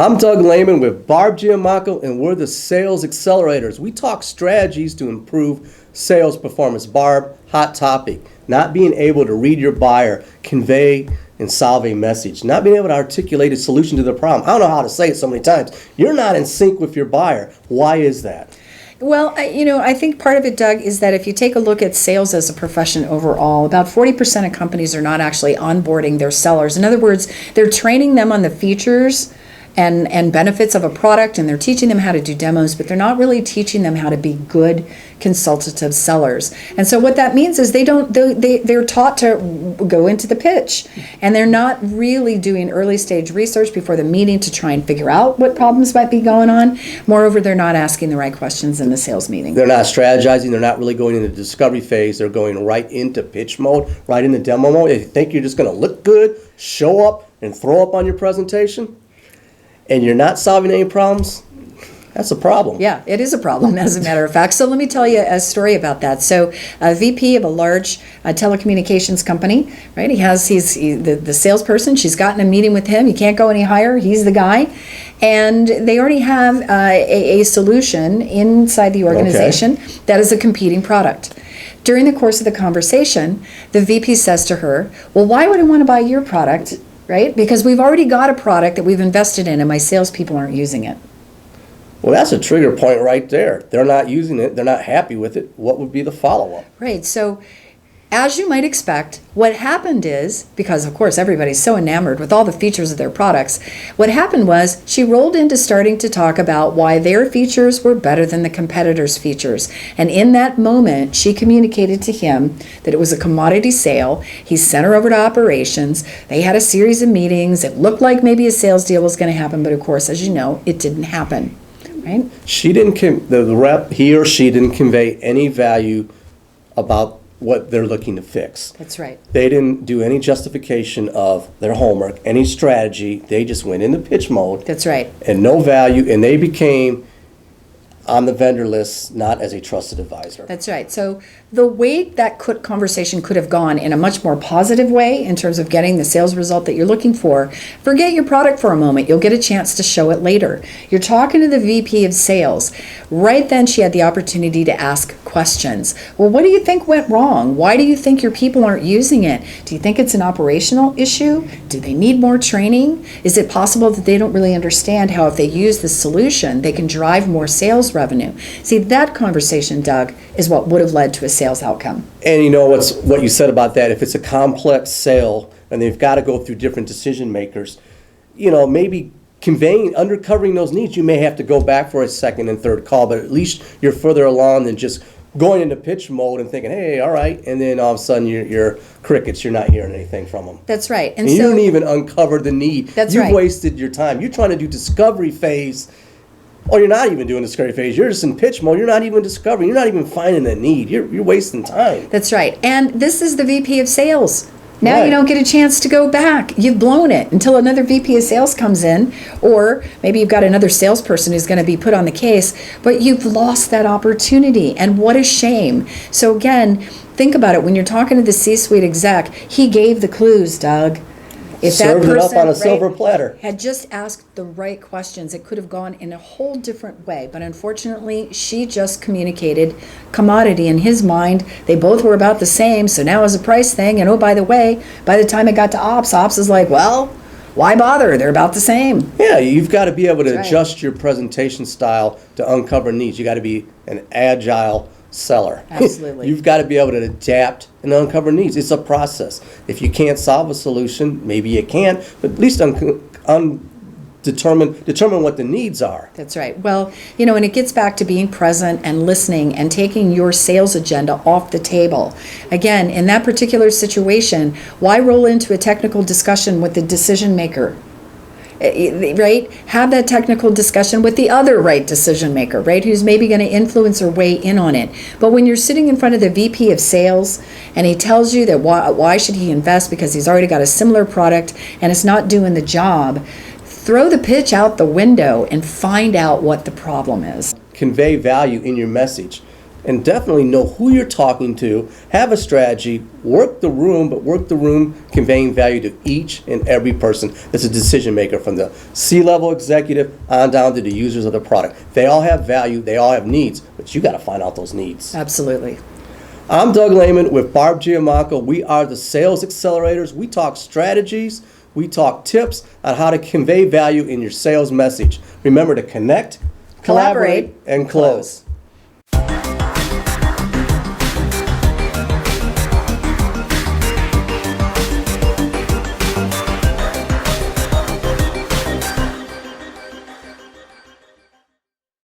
I'm Doug Lehman with Barb Giamanco, and we're the Sales Accelerators. We talk strategies to improve sales performance. Barb, hot topic. Not being able to read your buyer, convey and solve a message. Not being able to articulate a solution to the problem. I don't know how to say it so many times. You're not in sync with your buyer. Why is that? Well, I think part of it, Doug, is that if you take a look at sales as a profession overall, about 40% of companies are not actually onboarding their sellers. In other words, they're training them on the features and benefits of a product, and they're teaching them how to do demos, but they're not really teaching them how to be good consultative sellers. And so what that means is they're taught to go into the pitch, and they're not really doing early stage research before the meeting to try and figure out what problems might be going on. Moreover, they're not asking the right questions in the sales meeting. They're not strategizing. They're not really going into the discovery phase. They're going right into pitch mode, right into demo mode. If you think you're just going to look good, show up, and throw up on your presentation, and you're not solving any problems, that's a problem. Yeah, it is a problem, as a matter of fact. So let me tell you a story about that. So a VP of a large telecommunications company, right? He's the salesperson. She's gotten a meeting with him. You can't go any higher. He's the guy. And they already have a solution inside the organization that is a competing product. During the course of the conversation, the VP says to her, well, why would I want to buy your product? Right? Because we've already got a product that we've invested in and my salespeople aren't using it. Well, that's a trigger point right there. They're not using it. They're not happy with it. What would be the follow-up? Right. So as you might expect, what happened is, because of course everybody's so enamored with all the features of their products, what happened was she rolled into starting to talk about why their features were better than the competitors' features. And in that moment, she communicated to him that it was a commodity sale. He sent her over to operations. They had a series of meetings. It looked like maybe a sales deal was going to happen, but of course, as you know, it didn't happen. Right? She didn't, the rep, he or she didn't convey any value about what they're looking to fix. That's right. They didn't do any justification of their homework, any strategy. They just went into pitch mode. That's right. And no value, and they became on the vendor list, not as a trusted advisor. That's right. So the way that conversation could have gone in a much more positive way in terms of getting the sales result that you're looking for, forget your product for a moment. You'll get a chance to show it later. You're talking to the VP of sales. Right then she had the opportunity to ask questions. Well, what do you think went wrong? Why do you think your people aren't using it? Do you think it's an operational issue? Do they need more training? Is it possible that they don't really understand how if they use this solution, they can drive more sales revenue? See, that conversation, Doug, is what would have led to a sales outcome. And you know what you said about that, if it's a complex sale and they've got to go through different decision makers, maybe uncovering those needs, you may have to go back for a second and third call, but at least you're further along than just going into pitch mode and thinking, hey, all right, and then all of a sudden you're crickets, you're not hearing anything from them. That's right. And you didn't even uncover the need. That's You've right. wasted your time. You're trying to do discovery phase. Or you're not even doing discovery phase. You're just in pitch mode. You're not even discovering. You're not even finding the need. You're wasting time. That's right. And this is the VP of sales. Now Right. you don't get a chance to go back. You've blown it until another VP of sales comes in, or maybe you've got another salesperson who's going to be put on the case, but you've lost that opportunity. And what a shame. So again, think about it. When you're talking to the C-suite exec, he gave the clues, Doug. If Served that it person, up on a silver platter. had just asked the right questions, it could have gone in a whole different way. But unfortunately, she just communicated commodity in his mind. They both were about the same, so now it's a price thing. And oh, by the way, by the time it got to ops is like, well, why bother? They're about the same. Yeah, you've got to be able to That's right. adjust your presentation style to uncover needs. You got to be an agile seller. Absolutely. You've got to be able to adapt and uncover needs. It's a process. If you can't solve a solution, maybe you can't, but at least determine what the needs are. That's right. Well, and it gets back to being present and listening and taking your sales agenda off the table. Again, in that particular situation, why roll into a technical discussion with the decision maker? Right? Have that technical discussion with the other right decision maker, right? Who's maybe going to influence or weigh in on it. But when you're sitting in front of the VP of sales and he tells you that why should he invest because he's already got a similar product and it's not doing the job, throw the pitch out the window and find out what the problem is. Convey value in your message. and definitely know who you're talking to, have a strategy, work the room, but work the room conveying value to each and every person that's a decision maker, from the C-level executive on down to the users of the product. They all have value, they all have needs, but you got to find out those needs. Absolutely. I'm Doug Lehman with Barb Giamanco. We are the Sales Accelerators. We talk strategies, we talk tips on how to convey value in your sales message. Remember to connect, collaborate, and close.